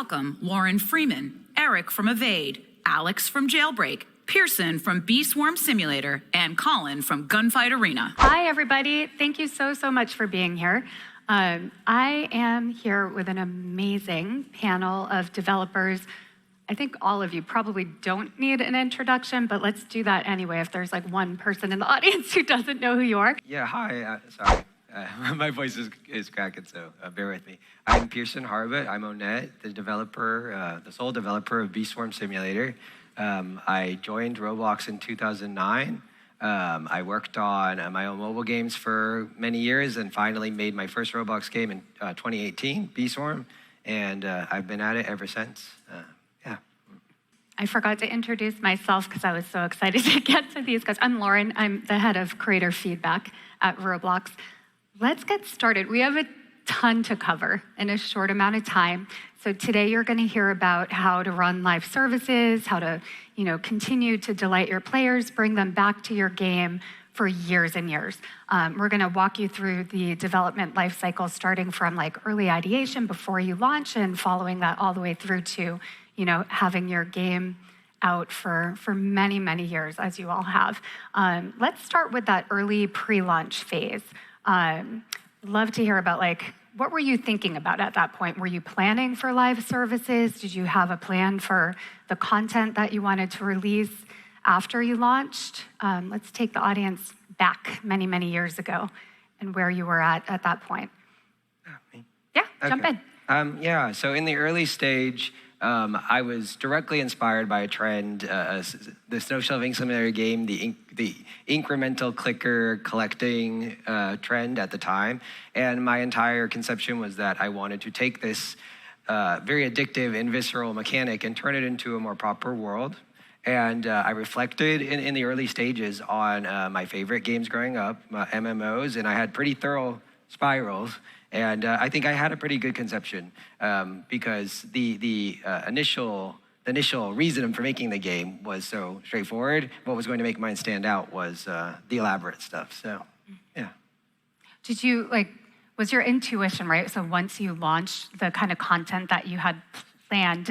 welcome Lauren Freeman, Eric from Evade, Alex from Jailbreak, Pearson from Bee Swarm Simulator, and Colin from Gunfight Arena. Hi, everybody. Thank you so much for being here. I am here with an amazing panel of developers. I think all of you probably don't need an introduction, but let's do that anyway if there's like one person in the audience who doesn't know who you are. Yeah, hi. Sorry. My voice is cracking, so bear with me. I'm Pearson Harbutt. I'm Onett, the developer, the sole developer of Bee Swarm Simulator. I joined Roblox in 2009. I worked on my own mobile games for many years and finally made my first Roblox game in 2018, Bee Swarm, and I've been at it ever since. Yeah. I forgot to introduce myself because I was so excited to get to these guys. I'm Lauren. I'm the head of creator feedback at Roblox. Let's get started. We have a ton to cover in a short amount of time. So today you're going to hear about how to run live services, how to, continue to delight your players, bring them back to your game for years and years. We're going to walk you through the development lifecycle, starting from like early ideation before you launch and following that all the way through to, having your game out for many, many years, as you all have. Let's start with that early pre-launch phase. Love to hear about what were you thinking about at that point? Were you planning for live services? Did you have a plan for the content that you wanted to release after you launched? Let's take the audience back many, many years ago and where you were at that point. Me? Yeah, jump in. So in the early stage, I was directly inspired by a trend, the snow shelving simulator game, the incremental clicker collecting trend at the time. And my entire conception was that I wanted to take this very addictive and visceral mechanic and turn it into a more proper world. And I reflected in the early stages on my favorite games growing up, MMOs, and I had pretty thorough spirals. And I think I had a pretty good conception because the initial reason for making the game was so straightforward. What was going to make mine stand out was the elaborate stuff. So, yeah. Did you was your intuition right? So once you launched the kind of content that you had planned,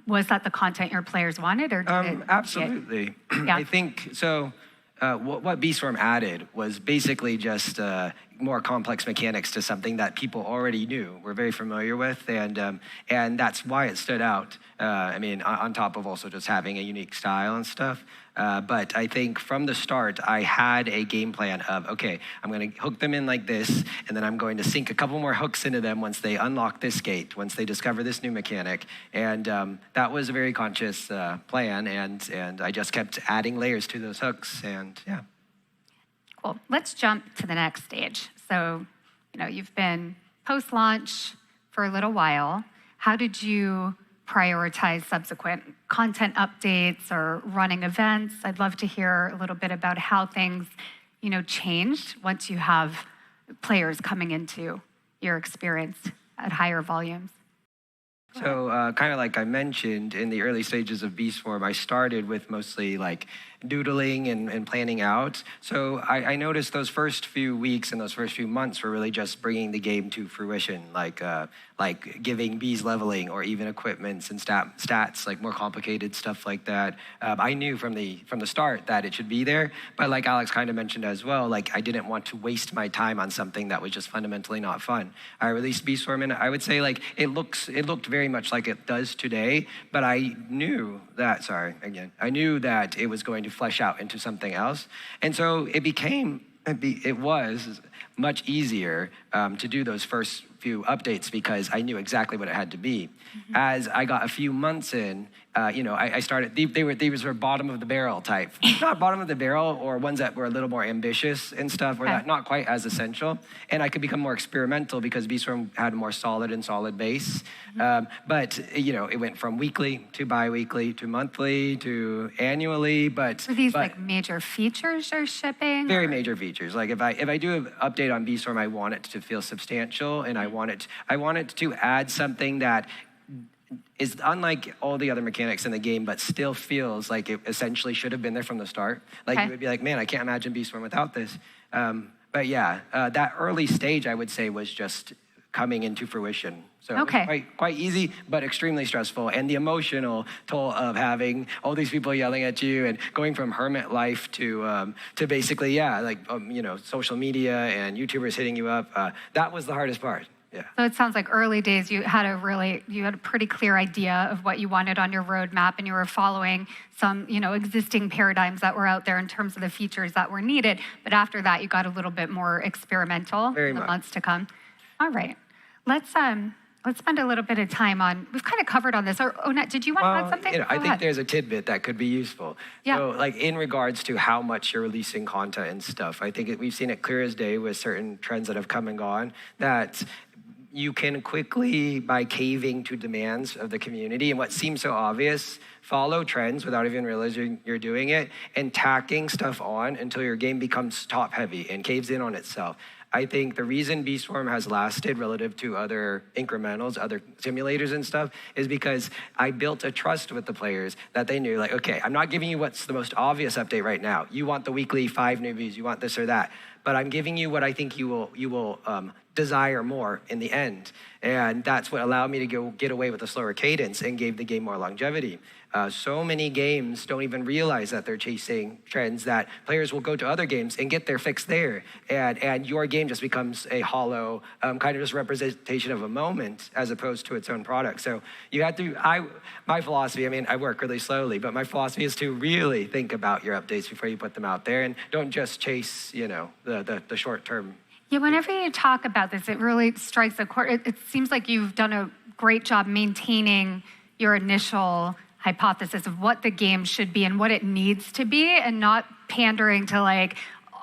was that the content your players wanted, or did it? Absolutely. Yeah. I think so. What Bee Swarm added was basically just more complex mechanics to something that people already knew, were very familiar with, and that's why it stood out. On top of also just having a unique style and stuff. But I think from the start, I had a game plan of, okay, I'm going to hook them in like this, and then I'm going to sink a couple more hooks into them once they unlock this gate, once they discover this new mechanic. And that was a very conscious plan, and I just kept adding layers to those hooks, and yeah. Cool. Let's jump to the next stage. So, you've been post-launch for a little while. How did you prioritize subsequent content updates or running events? I'd love to hear a little bit about how things, changed once you have players coming into your experience at higher volumes. So kind of like I mentioned, in the early stages of Bee Swarm, I started with mostly doodling and planning out. So I noticed those first few weeks and those first few months were really just bringing the game to fruition, like giving bees leveling or even equipments and stats, like more complicated stuff like that. I knew from the start that it should be there, but like Alex kind of mentioned as well, I didn't want to waste my time on something that was just fundamentally not fun. I released Bee Swarm, and I would say it looked very much like it does today, but I knew that, I knew that it was going to flesh out into something else. And so it was much easier to do those first few updates because I knew exactly what it had to be. Mm-hmm. As I got a few months in, I started, these were bottom of the barrel type. Not bottom of the barrel, or ones that were a little more ambitious and stuff, or not quite as essential. And I could become more experimental because Bee Swarm had a more solid base. Mm-hmm. But it went from weekly to bi-weekly to monthly to annually. But were these major features you're shipping? Very major features. If I do an update on Bee Swarm, I want it to feel substantial, and I want it to add something that is unlike all the other mechanics in the game, but still feels like it essentially should have been there from the start. You would be like, man, I can't imagine Bee Swarm without this. But yeah, that early stage, I would say, was just coming into fruition. So Okay. it was quite easy, but extremely stressful. And the emotional toll of having all these people yelling at you and going from hermit life to basically, social media and YouTubers hitting you up, that was the hardest part. Yeah. So it sounds like early days you had a pretty clear idea of what you wanted on your roadmap, and you were following some, existing paradigms that were out there in terms of the features that were needed. But after that, you got a little bit more experimental Very in the much. months to come. All right, let's spend a little bit of time on. We've kind of covered on this. Or Onett, did you want to add something? I Go think ahead. there's a tidbit that could be useful. Yeah. So, like in regards to how much you're releasing content and stuff, I think we've seen it clear as day with certain trends that have come and gone that you can quickly, by caving to demands of the community and what seems so obvious, follow trends without even realizing you're doing it and tacking stuff on until your game becomes top heavy and caves in on itself. I think the reason Beastform has lasted relative to other incrementals, other simulators and stuff, is because I built a trust with the players that they knew, like, okay, I'm not giving you what's the most obvious update right now. You want the weekly 5 new views, you want this or that, but I'm giving you what I think you will desire more in the end. And that's what allowed me to get away with a slower cadence and gave the game more longevity. So many games don't even realize that they're chasing trends, that players will go to other games and get their fix there. And your game just becomes a hollow kind of just representation of a moment as opposed to its own product. So you have to, my philosophy, I work really slowly, but my philosophy is to really think about your updates before you put them out there and don't just chase, the short term. Yeah, whenever you talk about this, it really strikes a chord. It seems like you've done a great job maintaining your initial hypothesis of what the game should be and what it needs to be, and not pandering to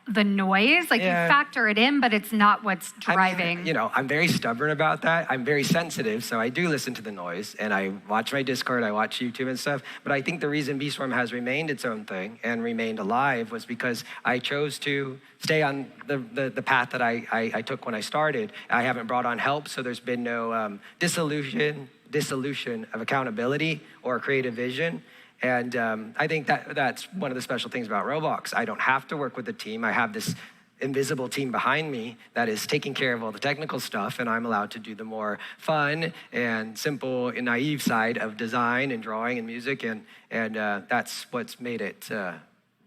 the noise. You factor it in, but it's not what's driving. I'm very stubborn about that. I'm very sensitive, so I do listen to the noise, and I watch my Discord, I watch YouTube and stuff. But I think the reason Beastform has remained its own thing and remained alive was because I chose to stay on the path that I took when I started. I haven't brought on help, so there's been no dissolution of accountability or creative vision. And I think that's one of the special things about Roblox. I don't have to work with a team. I have this invisible team behind me that is taking care of all the technical stuff, and I'm allowed to do the more fun and simple and naive side of design and drawing and music, and that's what's made it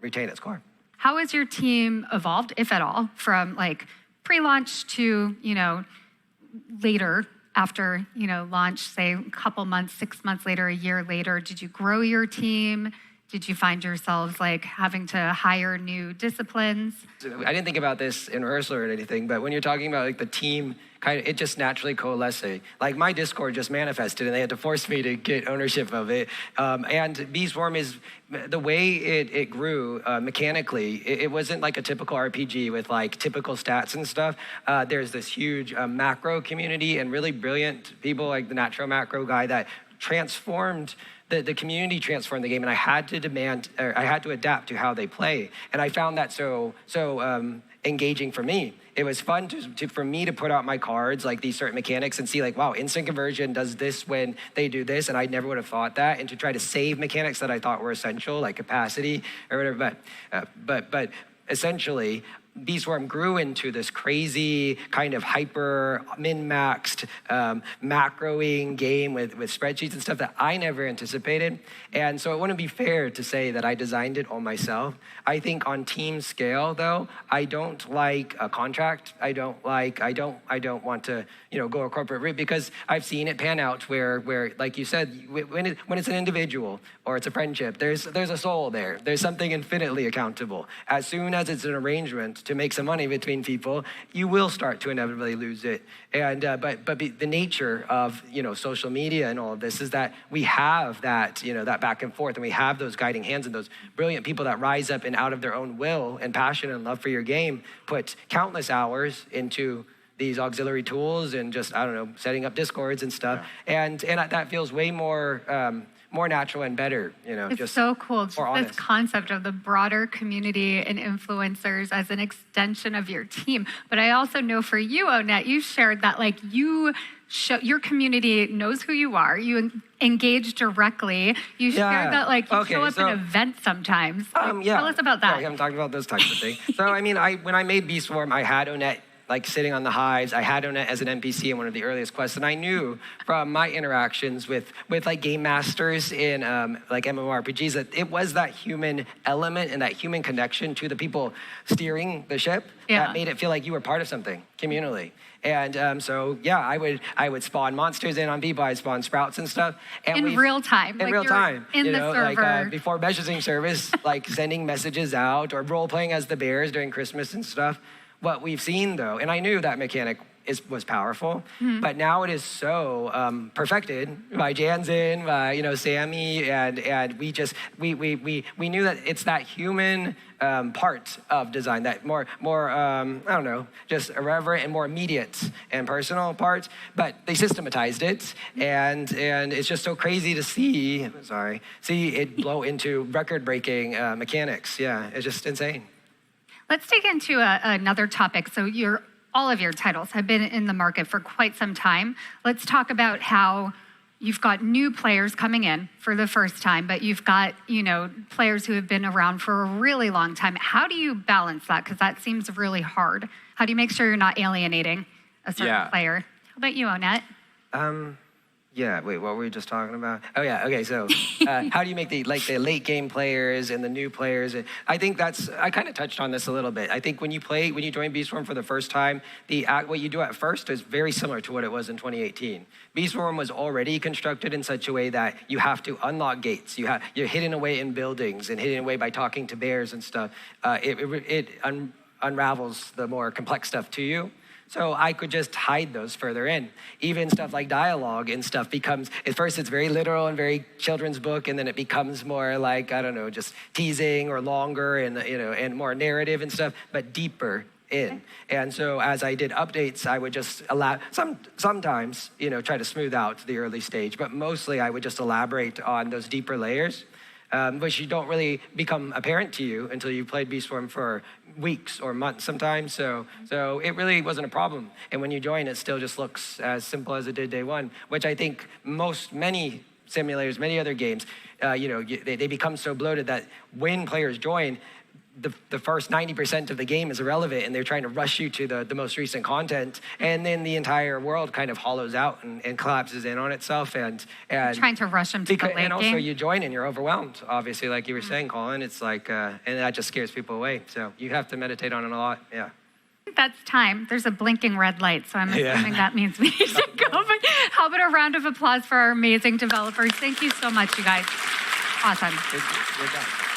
retain its core. How has your team evolved, if at all, from pre-launch to later? After launch, say a couple months, 6 months later, a year later, did you grow your team? Did you find yourselves having to hire new disciplines? I didn't think about this in rehearsal or anything, but when you're talking about the team, it just naturally coalesced. My Discord just manifested, and they had to force me to get ownership of it. And Beastform is the way it grew mechanically. It wasn't like a typical RPG with typical stats and stuff. There's this huge macro community and really brilliant people like the Natro Macro guy that transformed. The community transformed the game, and I had to adapt to how they play. And I found that so engaging for me. It was fun for me to put out my cards, these certain mechanics, and see wow, instant conversion does this when they do this, and I never would have thought that, and to try to save mechanics that I thought were essential, like capacity or whatever. But essentially, Beastform grew into this crazy kind of hyper min-maxed macroing game with spreadsheets and stuff that I never anticipated. And so it wouldn't be fair to say that I designed it all myself. I think on team scale, though, I don't like a contract. I don't want to go a corporate route, because I've seen it pan out where like you said, when it's an individual or it's a friendship, there's a soul there. There's something infinitely accountable. As soon as it's an arrangement to make some money between people, you will start to inevitably lose it. And but the nature of social media and all of this is that we have that that back and forth, and we have those guiding hands and those brilliant people that rise up and out of their own will and passion and love for your game put countless hours into these auxiliary tools and just setting up Discords and stuff. Yeah. And that feels way more natural and better, It's just so cool. Just more this honest. concept of the broader community and influencers as an extension of your team. But I also know for you, Onett, you shared that your community knows who you are. You engage directly. You shared that you show up at events sometimes. Tell us about that. Yeah, we haven't talked about those types of things. So when I made Beastform, I had Onett like sitting on the hives. I had Onett as an NPC in one of the earliest quests, and I knew from my interactions with like game masters in like MMORPGs that it was that human element and that human connection to the people steering the ship that made it feel like you were part of something communally. And so, yeah, I would spawn monsters in on people. I'd spawn sprouts and stuff. And in real time. In real time. In the server. Like before messaging service, like sending messages out or role-playing as the bears during Christmas and stuff. What we've seen, though, and I knew that mechanic was powerful, but now it is so perfected by Jansen, by Sammy, and we knew that it's that human part of design, that more I don't know, just irreverent and more immediate and personal part. But they systematized it, and it's just so crazy to see it blow into record-breaking mechanics. Yeah, it's just insane. Let's dig into another topic. So all of your titles have been in the market for quite some time. Let's talk about how you've got new players coming in for the first time, but you've got, players who have been around for a really long time. How do you balance that? Because that seems really hard. How do you make sure you're not alienating a certain player? How about you, Onett? Yeah, wait, what were we just talking about? Oh yeah, okay, so how do you make the late game players and the new players? I think I kind of touched on this a little bit. I think when you join Beastform for the first time, what you do at first is very similar to what it was in 2018. Beastform was already constructed in such a way that you have to unlock gates. You're hidden away in buildings and hidden away by talking to bears and stuff. It unravels the more complex stuff to you. So I could just hide those further in. Even stuff like dialogue and stuff becomes, at first it's very literal and very children's book, and then it becomes more like, I don't know, just teasing or longer and more narrative and stuff, but deeper in. And so as I did updates, I would just sometimes, try to smooth out the early stage, but mostly I would just elaborate on those deeper layers, which you don't really become apparent to you until you've played Beastform for weeks or months sometimes. So it really wasn't a problem. And when you join, it still just looks as simple as it did day one, which I think many simulators, many other games, they become so bloated that when players join, the first 90% of the game is irrelevant, and they're trying to rush you to the most recent content, and then the entire world kind of hollows out and collapses in on itself. And trying to rush them to the late game. And also you join and you're overwhelmed, obviously, like you were saying, Colin. It's like, and that just scares people away. So you have to meditate on it a lot, yeah. That's time. There's a blinking red light, so I'm assuming that means we need to go. But how about a round of applause for our amazing developers? Thank you so much, you guys. Awesome. Good job.